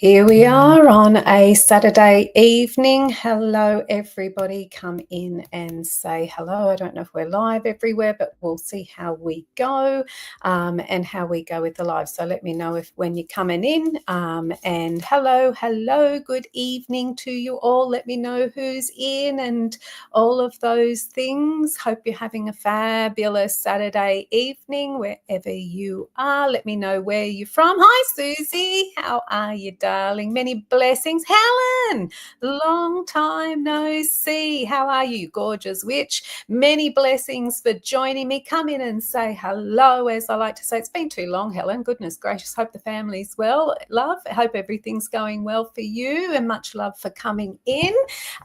Here we are on a Saturday evening. Hello, everybody. Come in and say hello. I don't know if we're live everywhere, but we'll see how we go and how we go with the live. So let me know when you're coming in. And hello, good evening to you all. Let me know who's in and all of those things. Hope you're having a fabulous Saturday evening wherever you are. Let me know where you're from. Hi, Susie. How are you, darling? Many blessings. Helen, long time no see. How are you, gorgeous witch? Many blessings for joining me. Come in and say hello, as I like to say. It's been too long, Helen. Goodness gracious. Hope the family's well. Love. I hope everything's going well for you, and much love for coming in.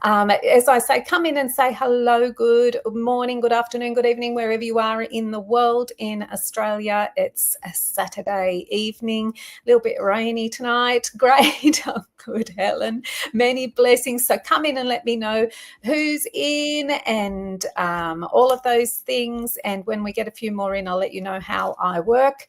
As I say, come in and say hello. Good morning, good afternoon, good evening, wherever you are in the world. In Australia, it's a Saturday evening. A little bit rainy tonight. Great. Oh, good, Helen. Many blessings. So come in and let me know who's in and all of those things. And when we get a few more in, I'll let you know how I work.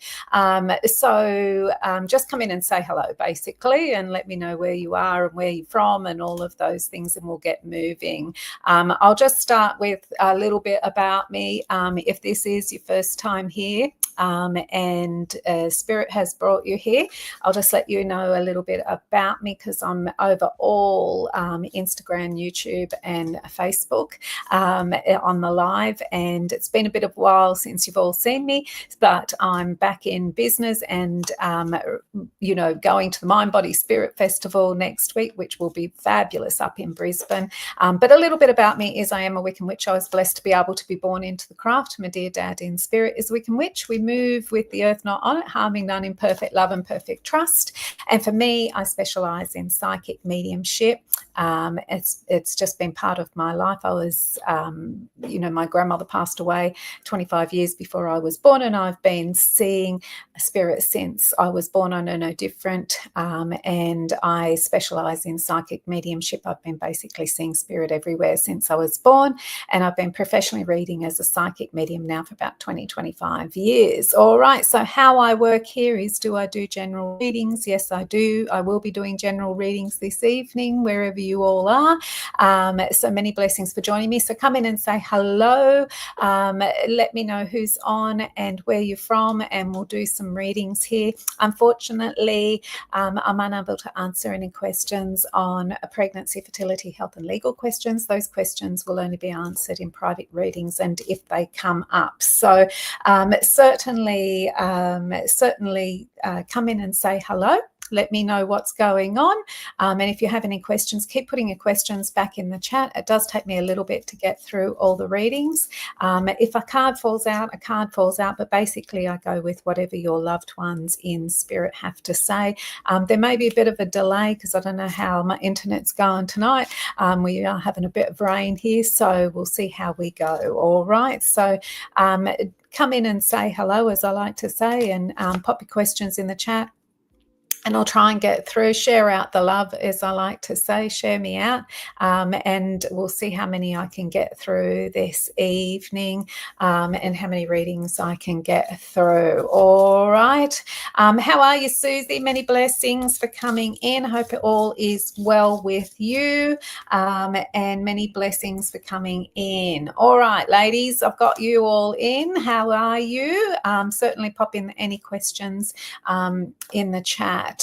So just come in and say hello, basically, and let me know where you are and where you're from and all of those things, and we'll get moving. I'll just start with a little bit about me. If this is your first time here, and Spirit has brought you here, I'll just let you know a little bit about me, because I'm over all Instagram, YouTube and Facebook on the live, and it's been a bit of a while since you've all seen me, but I'm back in business and going to the Mind Body Spirit Festival next week, which will be fabulous up in Brisbane. But a little bit about me is I am a Wiccan witch. I was blessed to be able to be born into the craft. My dear dad in spirit is a Wiccan witch. We move with the earth not on it, harming none, in perfect love and perfect trust. And for me, I specialize in psychic mediumship. It's just been part of my life. I was, my grandmother passed away 25 years before I was born, and I've been seeing spirit since I was born. I know no different. And I specialize in psychic mediumship. I've been basically seeing spirit everywhere since I was born, and I've been professionally reading as a psychic medium now for about 25 years. All right, so how I work here is, do I do general readings? Yes, I do. I will be doing general readings this evening, wherever you all are. So many blessings for joining me. So come in and say hello. Let me know who's on and where you're from, and we'll do some readings here. Unfortunately, I'm unable to answer any questions on pregnancy, fertility, health and legal questions. Those questions will only be answered in private readings and if they come up. So certainly come in and say hello. Let me know what's going on. And if you have any questions, keep putting your questions back in the chat. It does take me a little bit to get through all the readings. If a card falls out, a card falls out, but basically I go with whatever your loved ones in spirit have to say. There may be a bit of a delay because I don't know how my internet's going tonight. We are having a bit of rain here, so we'll see how we go. All right. So come in and say hello, as I like to say, and pop your questions in the chat. And I'll try and get through, share out the love, as I like to say, share me out. And we'll see how many I can get through this evening and how many readings I can get through. All right. How are you, Susie? Many blessings for coming in. I hope it all is well with you, and many blessings for coming in. All right, ladies, I've got you all in. How are you? Certainly pop in any questions in the chat.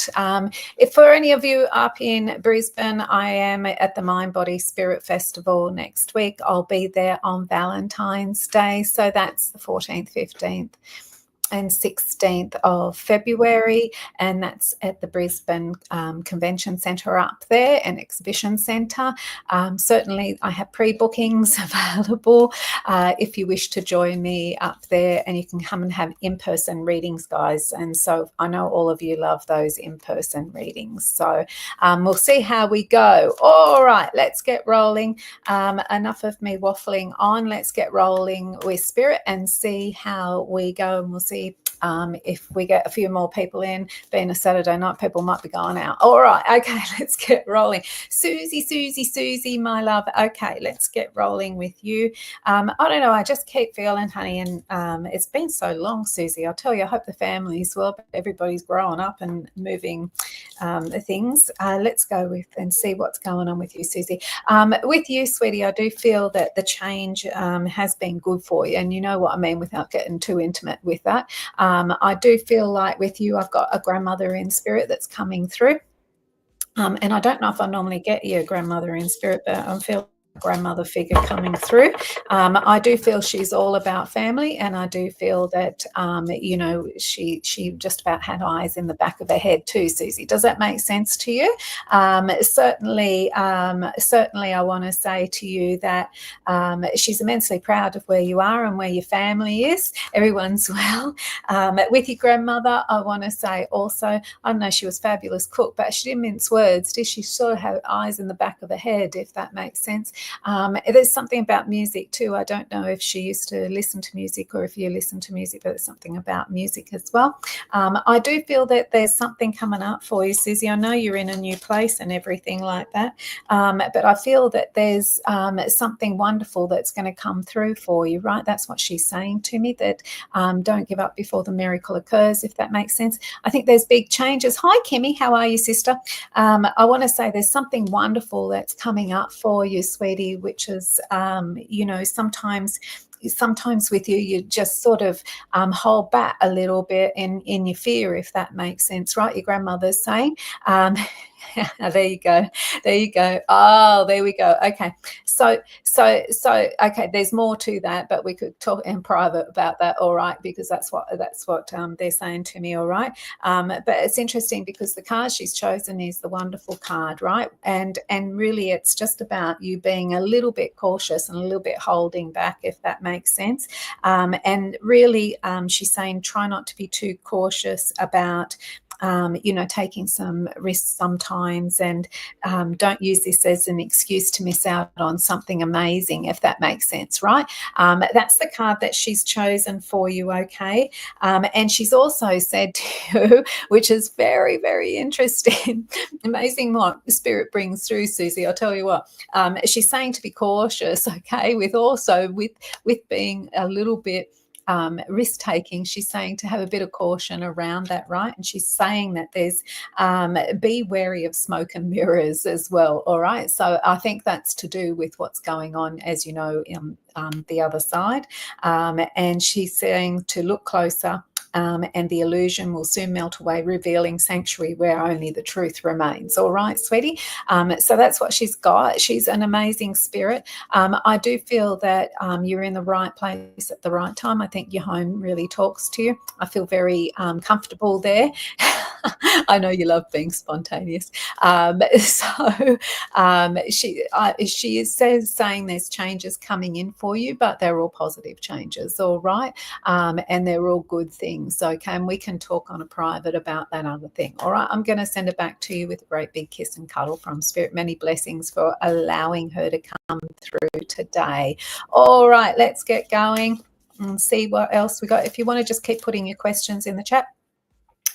If for any of you up in Brisbane, I am at the Mind Body Spirit Festival next week. I'll be there on Valentine's Day. So that's the 14th, 15th and 16th of February, and that's at the Brisbane Convention Centre up there and Exhibition Centre. Certainly I have pre-bookings available if you wish to join me up there, and you can come and have in-person readings, guys. And so I know all of you love those in-person readings. So we'll see how we go. All right, let's get rolling. Enough of me waffling on. Let's get rolling with spirit and see how we go, and we'll see if we get a few more people in, being a Saturday night, people might be going out. All right, okay, let's get rolling. Susie, my love. Okay, let's get rolling with you. I don't know, I just keep feeling, honey, and it's been so long, Susie. I'll tell you, I hope the family's well, but everybody's growing up and moving things. Let's go with and see what's going on with you, Susie. With you, sweetie, I do feel that the change has been good for you, and you know what I mean without getting too intimate with that. I do feel like with you, I've got a grandmother in spirit that's coming through. And I don't know if I normally get you a grandmother in spirit, but I'm feeling a grandmother figure coming through. I do feel she's all about family, and I do feel that you know, she just about had eyes in the back of her head too, Susie. Does that make sense to you? Certainly, I want to say to you that she's immensely proud of where you are and where your family is. Everyone's well. With your grandmother, I want to say also, I know she was a fabulous cook, but she didn't mince words, did she? She sort of had eyes in the back of her head, if that makes sense. There's something about music too. I don't know if she used to listen to music or if you listen to music, but there's something about music as well. I do feel that there's something coming up for you, Susie. I know you're in a new place and everything like that, but I feel that there's something wonderful that's going to come through for you, right? That's what she's saying to me, that don't give up before the miracle occurs, if that makes sense. I think there's big changes. Hi, Kimmy. How are you, sister? I want to say there's something wonderful that's coming up for you, sweetie, which is, you know, sometimes with you just sort of hold back a little bit in your fear, if that makes sense, right? Your grandmother's saying. There you go. Oh, there we go. Okay. So okay, there's more to that, but we could talk in private about that, all right, because that's what they're saying to me, all right. But it's interesting because the card she's chosen is the wonderful card, right? And really it's just about you being a little bit cautious and a little bit holding back, if that makes sense. And really she's saying try not to be too cautious about you know, taking some risks sometimes, and don't use this as an excuse to miss out on something amazing, if that makes sense, right? That's the card that she's chosen for you, okay? And she's also said to you, which is very, very interesting, amazing what the spirit brings through, Susie. I'll tell you what, she's saying to be cautious, okay, with being a little bit risk taking. She's saying to have a bit of caution around that, right? And she's saying that there's be wary of smoke and mirrors as well, all right? So I think that's to do with what's going on, as you know, in the other side. And she's saying to look closer. And the illusion will soon melt away, revealing sanctuary where only the truth remains. All right, sweetie. So that's what she's got. She's an amazing spirit. I do feel that you're in the right place at the right time. I think your home really talks to you. I feel very comfortable there. I know you love being spontaneous. She is saying there's changes coming in for you, but they're all positive changes, all right? And they're all good things, okay? And we can talk on a private about that other thing, all right? I'm going to send it back to you with a great big kiss and cuddle from Spirit. Many blessings for allowing her to come through today. All right, let's get going and see what else we got. If you want to just keep putting your questions in the chat,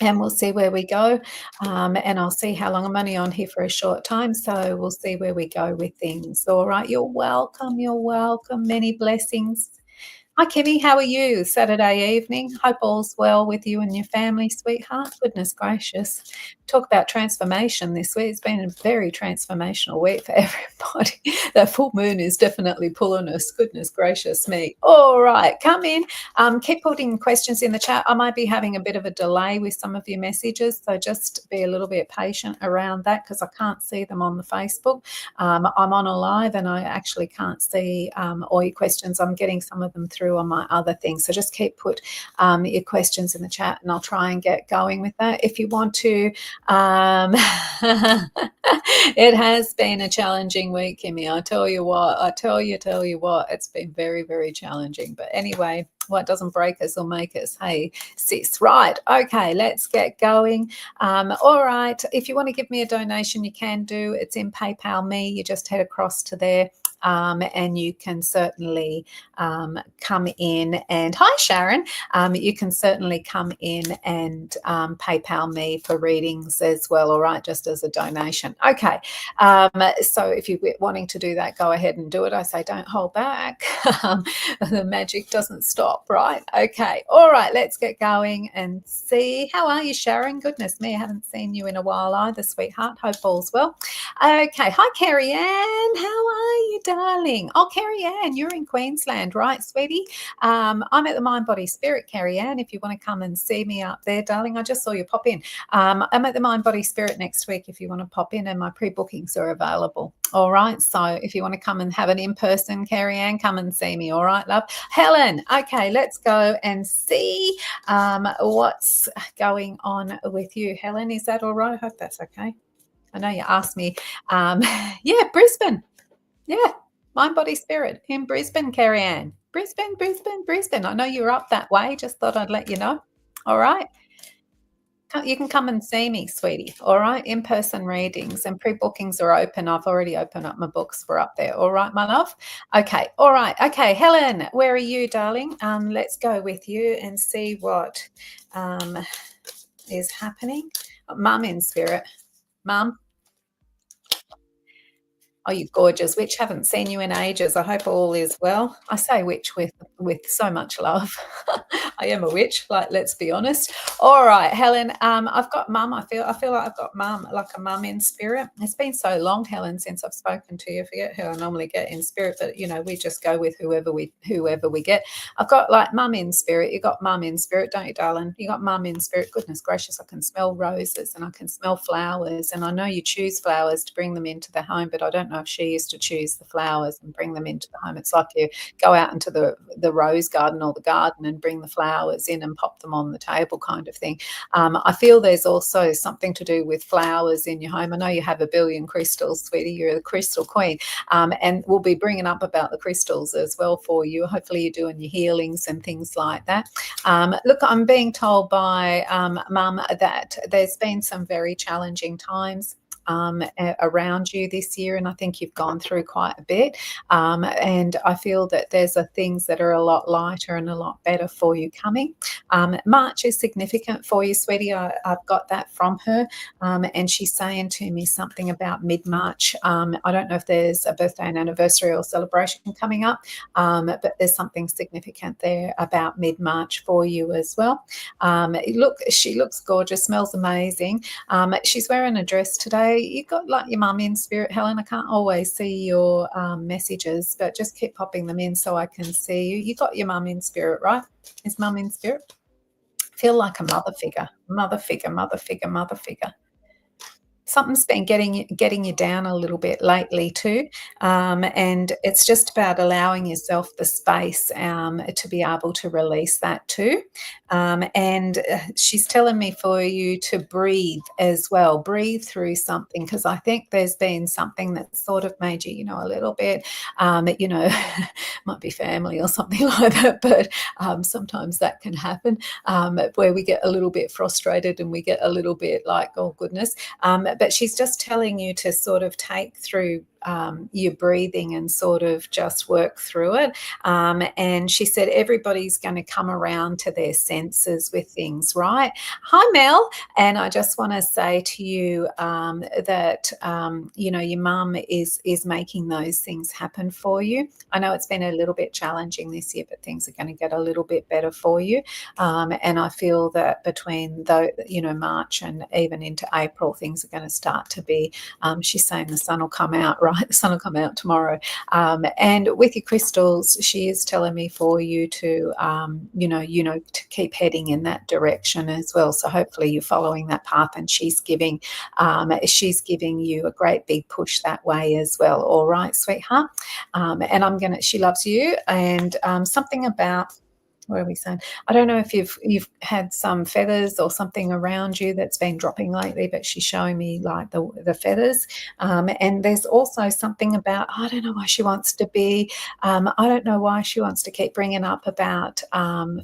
and we'll see where we go. And I'll see how long. I'm only on here for a short time, so we'll see where we go with things. All right. You're welcome. Many blessings. Hi, Kimmy. How are you? Saturday evening. Hope all's well with you and your family, sweetheart. Goodness gracious. Talk about transformation this week. It's been a very transformational week for everybody. That full moon is definitely pulling us. Goodness gracious me. All right. Come in. Keep putting questions in the chat. I might be having a bit of a delay with some of your messages, so just be a little bit patient around that because I can't see them on the Facebook. I'm on a live and I actually can't see all your questions. I'm getting some of them through on my other things. So just keep put your questions in the chat and I'll try and get going with that. If you want to, it has been a challenging week, Kimmy. I tell you what, it's been very, very challenging. But anyway, what doesn't break us will make us. Hey, sis. Right. Okay, let's get going. All right. If you want to give me a donation, you can do. It's in PayPal Me. You just head across to there. and you can certainly come in and hi Sharon, you can certainly come in and PayPal me for readings as well, all right, just as a donation. Okay, so if you're wanting to do that, go ahead and do it. I say don't hold back. The magic doesn't stop, right? Okay, all right, let's get going and see. How are you, Sharon? Goodness me, I haven't seen you in a while either, sweetheart. Hope all's well. Okay, hi, Carrie Ann. How are you, darling? Oh, Carrie Ann, you're in Queensland, right, sweetie? I'm at the Mind Body Spirit, Carrie Ann. If you want to come and see me up there, darling, I just saw you pop in. I'm at the Mind Body Spirit next week if you want to pop in, and my pre-bookings are available. All right. So if you want to come and have an in-person, Carrie Ann, come and see me. All right, love. Helen, okay, let's go and see what's going on with you. Helen, is that all right? I hope that's okay. I know you asked me. Um, yeah, Brisbane. Yeah, Mind, Body, Spirit in Brisbane, Carrie Ann. Brisbane, Brisbane, Brisbane. I know you're up that way. Just thought I'd let you know. All right. You can come and see me, sweetie. All right. In person readings and pre bookings are open. I've already opened up my books for up there. All right, my love. Okay. All right. Okay. Helen, where are you, darling? Let's go with you and see what is happening. Mum in spirit. Mum. Oh, you gorgeous witch. Haven't seen you in ages. I hope all is well. I say witch with so much love. I am a witch, like let's be honest. All right, Helen. I've got mum. I feel like I've got mum, like a mum in spirit. It's been so long, Helen, since I've spoken to you. I forget who I normally get in spirit, but we just go with whoever we get. I've got like mum in spirit. You got mum in spirit, don't you, darling? You got mum in spirit. Goodness gracious, I can smell roses and I can smell flowers, and I know you choose flowers to bring them into the home, but I don't know if she used to choose the flowers and bring them into the home. It's like you go out into the rose garden or the garden and bring the flowers in and pop them on the table kind of thing. I feel there's also something to do with flowers in your home. I know you have a billion crystals, sweetie. You're the crystal queen. And we'll be bringing up about the crystals as well for you. Hopefully you're doing your healings and things like that. Look, I'm being told by Mum that there's been some very challenging times around you this year, and I think you've gone through quite a bit. And I feel that there's things that are a lot lighter and a lot better for you coming. March is significant for you, sweetie. I've got that from her, and she's saying to me something about mid-March. I don't know if there's a birthday and anniversary or celebration coming up, but there's something significant there about mid-March for you as well. Look, she looks gorgeous, smells amazing. She's wearing a dress today. You got like your mum in spirit, Helen. I can't always see your messages, but just keep popping them in so I can see you. You got your mum in spirit, right? Is mum in spirit? Feel like a mother figure, mother figure, mother figure, mother figure. Something's been getting you down a little bit lately too, and it's just about allowing yourself the space to be able to release that too. And she's telling me for you to breathe as well, breathe through something, because I think there's been something that sort of made you, a little bit, might be family or something like that, but sometimes that can happen, where we get a little bit frustrated and we get a little bit like, oh goodness. But she's just telling you to sort of take through your breathing and sort of just work through it. And she said everybody's going to come around to their senses with things, right? Hi, Mel. And I just want to say to you that your mum is making those things happen for you. I know it's been a little bit challenging this year, but things are going to get a little bit better for you. And I feel that between March and even into April, things are going to start to be. She's saying the sun will come out, right? The sun will come out tomorrow. And with your crystals, she is telling me for you to, to keep heading in that direction as well. So hopefully you're following that path, and she's giving you a great big push that way as well. All right, sweetheart. And she loves you, and something about what are we saying? I don't know if you've had some feathers or something around you that's been dropping lately, but she's showing me like the feathers. And there's also something about I don't know why she wants to be. I don't know why she wants to keep bringing up about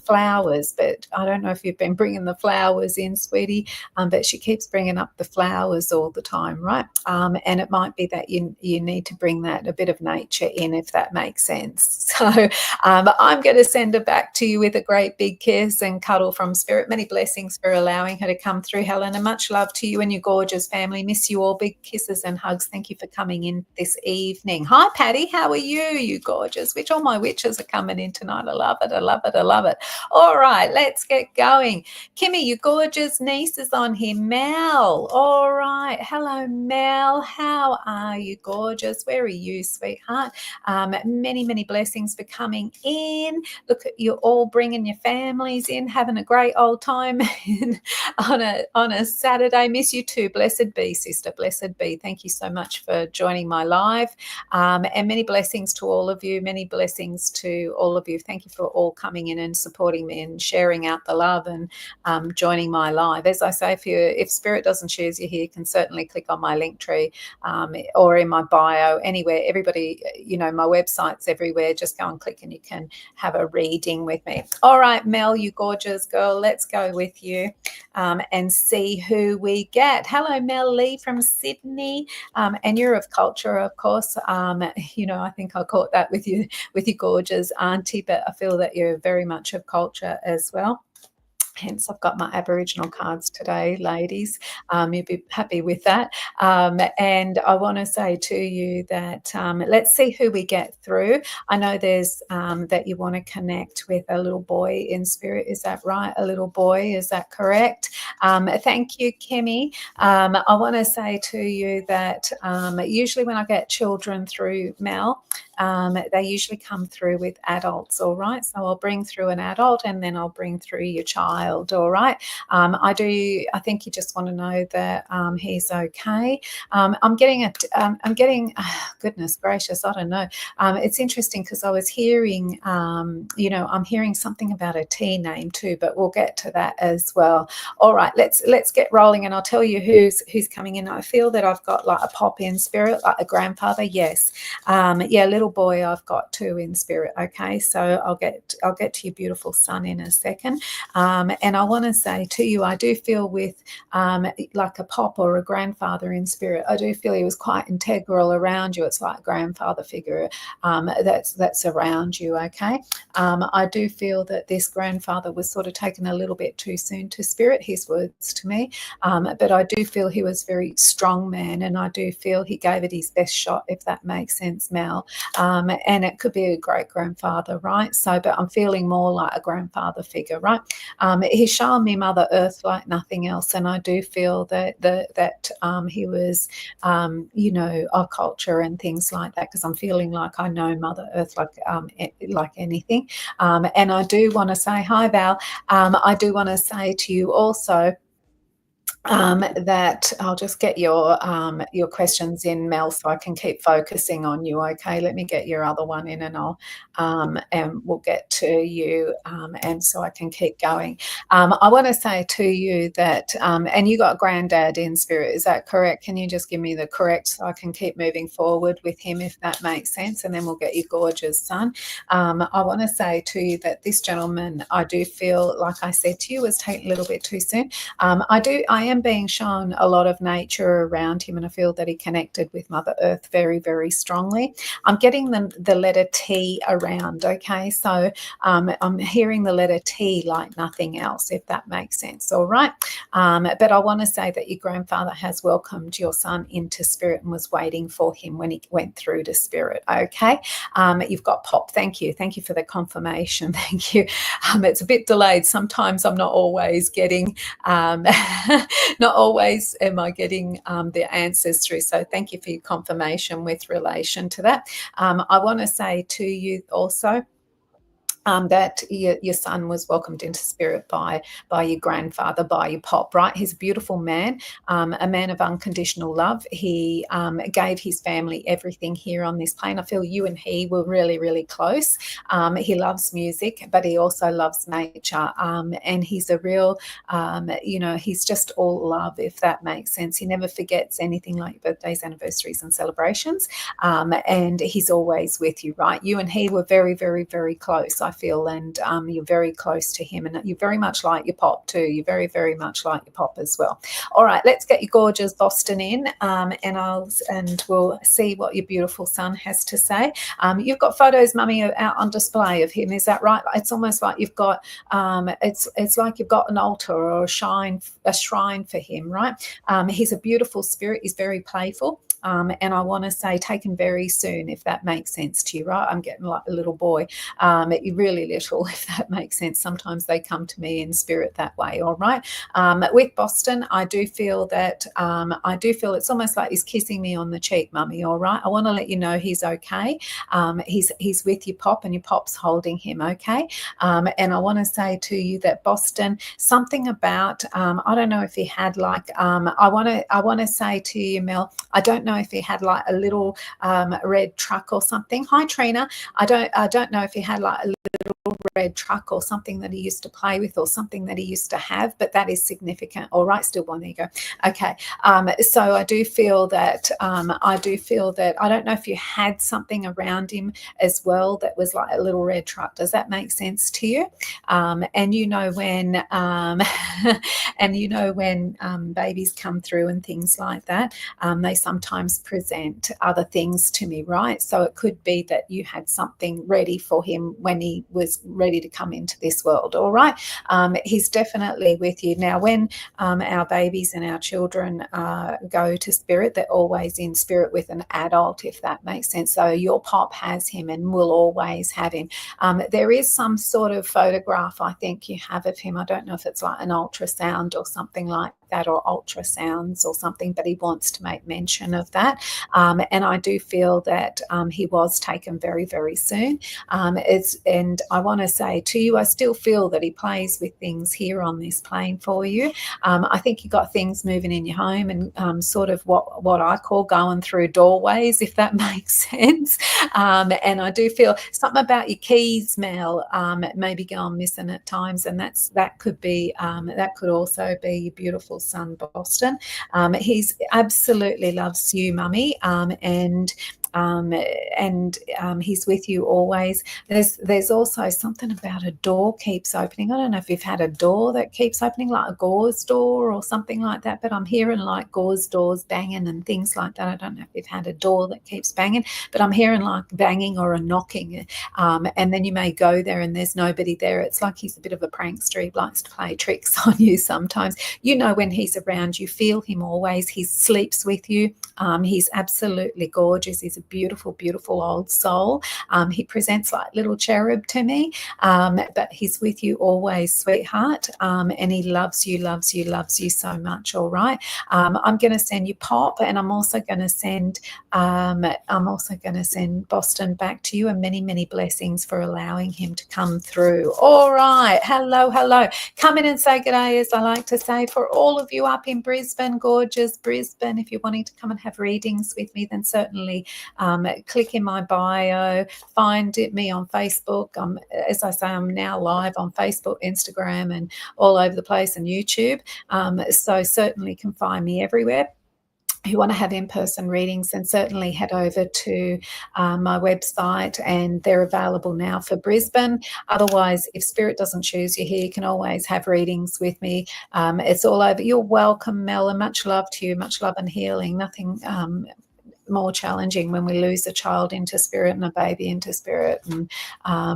flowers, but I don't know if you've been bringing the flowers in, sweetie. But she keeps bringing up the flowers all the time, right? And it might be that you need to bring that a bit of nature in, if that makes sense. So I'm going to send her back to you with a great big kiss and cuddle from Spirit. Many blessings for allowing her to come through, Helen, and much love to you and your gorgeous family. Miss you all. Big kisses and hugs. Thank you for coming in this evening. Hi, Patty. How are you? You gorgeous. Which all my witches are coming in tonight. I love it. I love it. I love it. All right, let's get going. Kimmy, your gorgeous niece is on here. Mel. All right. Hello, Mel. How are you, gorgeous? Where are you, sweetheart? Many blessings for coming in. Look at you all bringing your families in, having a great old time on a Saturday. Miss you too. Blessed be, sister. Blessed be. Thank you so much for joining my live. And many blessings to all of you. Many blessings to all of you. Thank you for all coming in and supporting me and sharing out the love and joining my live. As I say, if Spirit doesn't choose you here, you can certainly click on my link tree or in my bio, anywhere. Everybody, my website's everywhere. Just go and click and you can have a reading with me. All right, Mel, you gorgeous girl. Let's go with you and see who we get. Hello, Mel Lee from Sydney. And you're of culture, of course. I think I caught that with you, with your gorgeous auntie, but I feel that you're very much of culture as well. Hence, I've got my Aboriginal cards today, ladies. You'll be happy with that. And I want to say to you that let's see who we get through. I know there's that you want to connect with a little boy in spirit. Is that right? A little boy, is that correct? Thank you, Kimmy. I want to say to you that usually when I get children through, Mel, they usually come through with adults, all right? So I'll bring through an adult and then I'll bring through your child, all right? I think you just want to know that he's okay. I'm getting, goodness gracious, I don't know. It's interesting because I was hearing, I'm hearing something about a T name too, but we'll get to that as well. All right, let's get rolling and I'll tell you who's coming in. I feel that I've got like a pop in spirit, like a grandfather, yes. Little boy I've got too in spirit. Okay, so I'll get to your beautiful son in a second. And I want to say to you, I do feel with like a pop or a grandfather in spirit. I do feel he was quite integral around you. It's like a grandfather figure that's around you. Okay, I do feel that this grandfather was sort of taken a little bit too soon to spirit. His words to me, but I do feel he was a very strong man, and I do feel he gave it his best shot, if that makes sense, Mel. And it could be a great grandfather, right? So, but I'm feeling more like a grandfather figure, right? He's shown me Mother Earth like nothing else, and I do feel that he was, of culture and things like that, because I'm feeling like I know Mother Earth like anything. And I do want to say hi, Val. I do want to say to you also. That I'll just get your questions in, Mel, so I can keep focusing on you. Okay, let me get your other one in, and and we'll get to you, and so I can keep going. I want to say to you that, and you got granddad in spirit, is that correct? Can you just give me the correct so I can keep moving forward with him, if that makes sense, and then we'll get your gorgeous son. I want to say to you that this gentleman, I do feel like I said to you, was taken a little bit too soon. I am being shown a lot of nature around him, and I feel that he connected with Mother Earth very, very strongly. I'm getting the letter T around, okay? So I'm hearing the letter T like nothing else, if that makes sense, all right? But I want to say that your grandfather has welcomed your son into spirit and was waiting for him when he went through to spirit, okay? You've got pop. Thank you. Thank you for the confirmation. Thank you. It's a bit delayed. Sometimes I'm not always getting not always am I getting the answers through. So thank you for your confirmation with relation to that. I want to say to you also that your son was welcomed into spirit by your grandfather, by your pop, right? He's a beautiful man, a man of unconditional love. He gave his family everything here on this plane. I feel you and he were really, really close. He loves music, but he also loves nature. And he's a real, he's just all love, if that makes sense. He never forgets anything like birthdays, anniversaries, and celebrations. And he's always with you, right? You and he were very, very, very close, I feel, and you're very close to him, and you're very much like your pop too. You're very, very much like your pop as well. All right, let's get your gorgeous Boston in, and we'll see what your beautiful son has to say. You've got photos, Mummy, out on display of him. Is that right? It's almost like you've got it's like you've got an altar or a shrine for him, right? He's a beautiful spirit. He's very playful. And I want to say taken very soon, if that makes sense to you, right? I'm getting like a little boy, really little, if that makes sense. Sometimes they come to me in spirit that way, all right? With Boston, I do feel it's almost like he's kissing me on the cheek, Mummy, all right? I want to let you know he's okay. He's with your pop, and your pop's holding him, okay? And I want to say to you that Boston, something about, I don't know if he had like, I want to say to you, Mel, I don't know if he had like a little red truck or something. Hi, Trina. I don't know if he had like a little red truck or something that he used to play with, or something that he used to have, but that is significant. All right, stillborn, there you go. Okay. So I do feel that I don't know if you had something around him as well that was like a little red truck. Does that make sense to you? And you know when babies come through and things like that, they sometimes present other things to me, right? So it could be that you had something ready for him when he was ready to come into this world, all right? He's definitely with you. Now, when our babies and our children go to spirit, they're always in spirit with an adult, if that makes sense. So your pop has him and will always have him. There is some sort of photograph I think you have of him. I don't know if it's like an ultrasound or something like that, or ultrasounds or something, but he wants to make mention of that. And I do feel that he was taken very, very soon. And I want to say to you, I still feel that he plays with things here on this plane for you. I think you got things moving in your home, and sort of what I call going through doorways, if that makes sense. And I do feel something about your keys, Mel, maybe going missing at times, and that could also be your beautiful son, Boston. He's absolutely loves you, Mummy, and he's with you always. There's also something about a door keeps opening. I don't know if you've had a door that keeps opening, like a gauze door or something like that, but I'm hearing like gauze doors banging and things like that. I don't know if you've had a door that keeps banging, but I'm hearing like banging or a knocking, and then you may go there and there's nobody there. It's like he's a bit of a prankster. He likes to play tricks on you sometimes. You know, when he's around, you feel him always. He sleeps with you. He's absolutely gorgeous. He's a beautiful, beautiful old soul. He presents like little cherub to me, but he's with you always, sweetheart. And he loves you, loves you, loves you so much. All right. I'm going to send you pop, and I'm also going to send Boston back to you, and many, many blessings for allowing him to come through. All right. Hello, hello. Come in and say good day, as I like to say, for all of you up in Brisbane, gorgeous Brisbane. If you're wanting to come and have readings with me, then certainly click in my bio, find me on Facebook. As I say, I'm now live on Facebook, Instagram, and all over the place, and YouTube. So certainly can find me everywhere. If you want to have in-person readings, then certainly head over to my website, and they're available now for Brisbane. Otherwise, if Spirit doesn't choose you here, you can always have readings with me. It's all over. You're welcome, Mel, and much love to you, much love and healing. Nothing more challenging when we lose a child into spirit and a baby into spirit, and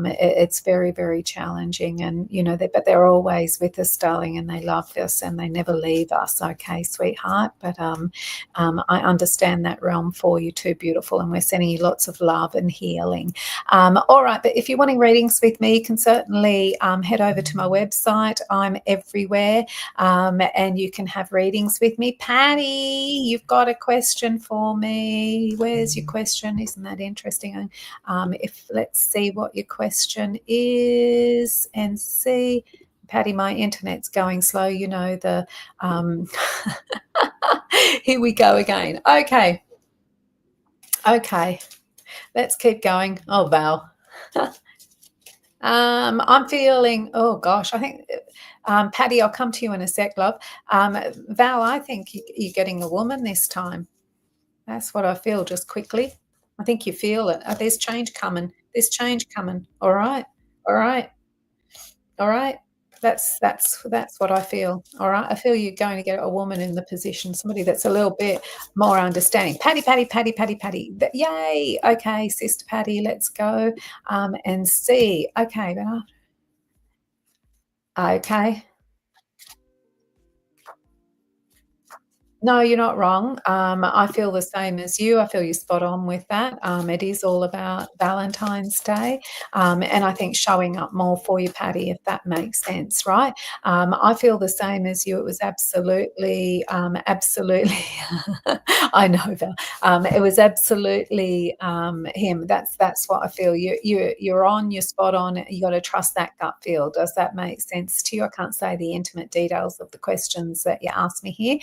it's very, very challenging. And but they're always with us, darling, and they love us and they never leave us. Okay, sweetheart. But I understand that realm for you too, beautiful, and we're sending you lots of love and healing. All right, but if you're wanting readings with me, you can certainly head over to my website. I'm everywhere, and you can have readings with me. Patty, you've got a question for me. me. Where's your question? Isn't that interesting? If let's see what your question is and see. Patty, my internet's going slow. You know the. Here we go again. Okay, okay. Let's keep going. Oh, Val. I'm feeling, oh gosh, I think, Patty, I'll come to you in a sec, love. Val, I think you're getting a woman this time. That's what I feel just quickly. I think you feel it. There's change coming. There's change coming. All right. All right. All right. That's what I feel. All right. I feel you're going to get a woman in the position, somebody that's a little bit more understanding. Patty, Patty, Patty, Patty, Patty. Yay. Okay, Sister Patty, let's go and see. Okay. Okay. No, you're not wrong. I feel the same as you. I feel you're spot on with that. It is all about Valentine's Day, and I think showing up more for you, Patty, if that makes sense, right? I feel the same as you. It was absolutely, absolutely. I know, Val. It was absolutely him. That's what I feel. You're on. You're spot on. You got to trust that gut feel. Does that make sense to you? I can't say the intimate details of the questions that you asked me here,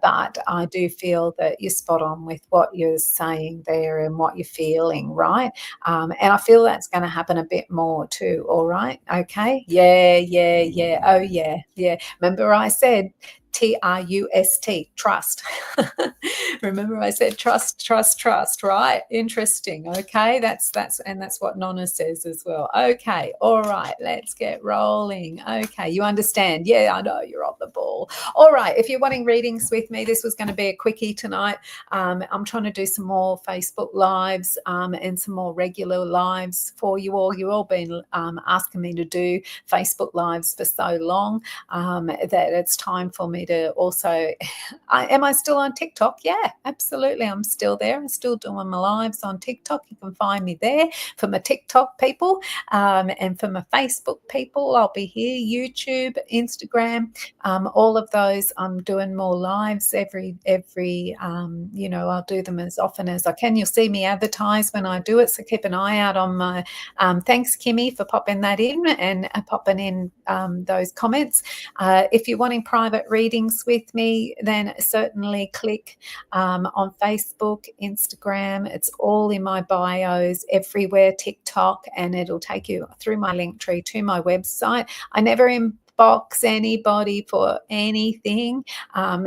but I do feel that you're spot on with what you're saying there and what you're feeling, right? And I feel that's going to happen a bit more too. All right. Okay. Yeah. Yeah. Yeah. Oh, yeah. Yeah. Remember, I said trust. Remember, I said trust, trust, trust, right? Interesting. Okay. That's what Nonna says as well. Okay. All right. Let's get rolling. Okay. You understand? Yeah, I know you're on the ball. All right. If you're wanting readings with me, this was going to be a quickie tonight. I'm trying to do some more Facebook lives and some more regular lives for you all. You've all been asking me to do Facebook lives for so long that it's time for me to also. Am I still on TikTok? Yeah, absolutely. I'm still there. I'm still doing my lives on TikTok. You can find me there for my TikTok people and for my Facebook people. I'll be here, YouTube, Instagram, all of those. I'm doing more lives every I'll do them as often as I can. You'll see me advertise when I do it, so keep an eye out on my thanks, Kimmy, for popping that in and popping in those comments. If you're wanting private readings with me, then certainly click on Facebook, Instagram. It's all in my bios everywhere, TikTok, and it'll take you through my link tree to my website. I never inbox anybody for anything,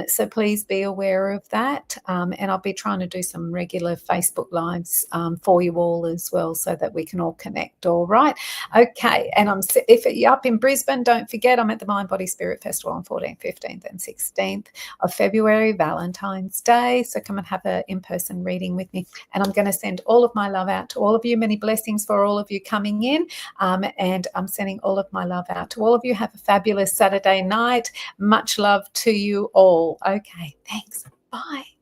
so please be aware of that. And I'll be trying to do some regular Facebook lives for you all as well, so that we can all connect. All right. Okay. And if you're up in Brisbane, don't forget I'm at the Mind Body Spirit Festival on 14th, 15th, and 16th of February, Valentine's Day. So come and have an in-person reading with me. And I'm going to send all of my love out to all of you. Many blessings for all of you coming in. And I'm sending all of my love out to all of you. Have a fabulous Saturday night. Much love to you all. Okay. Thanks. Bye.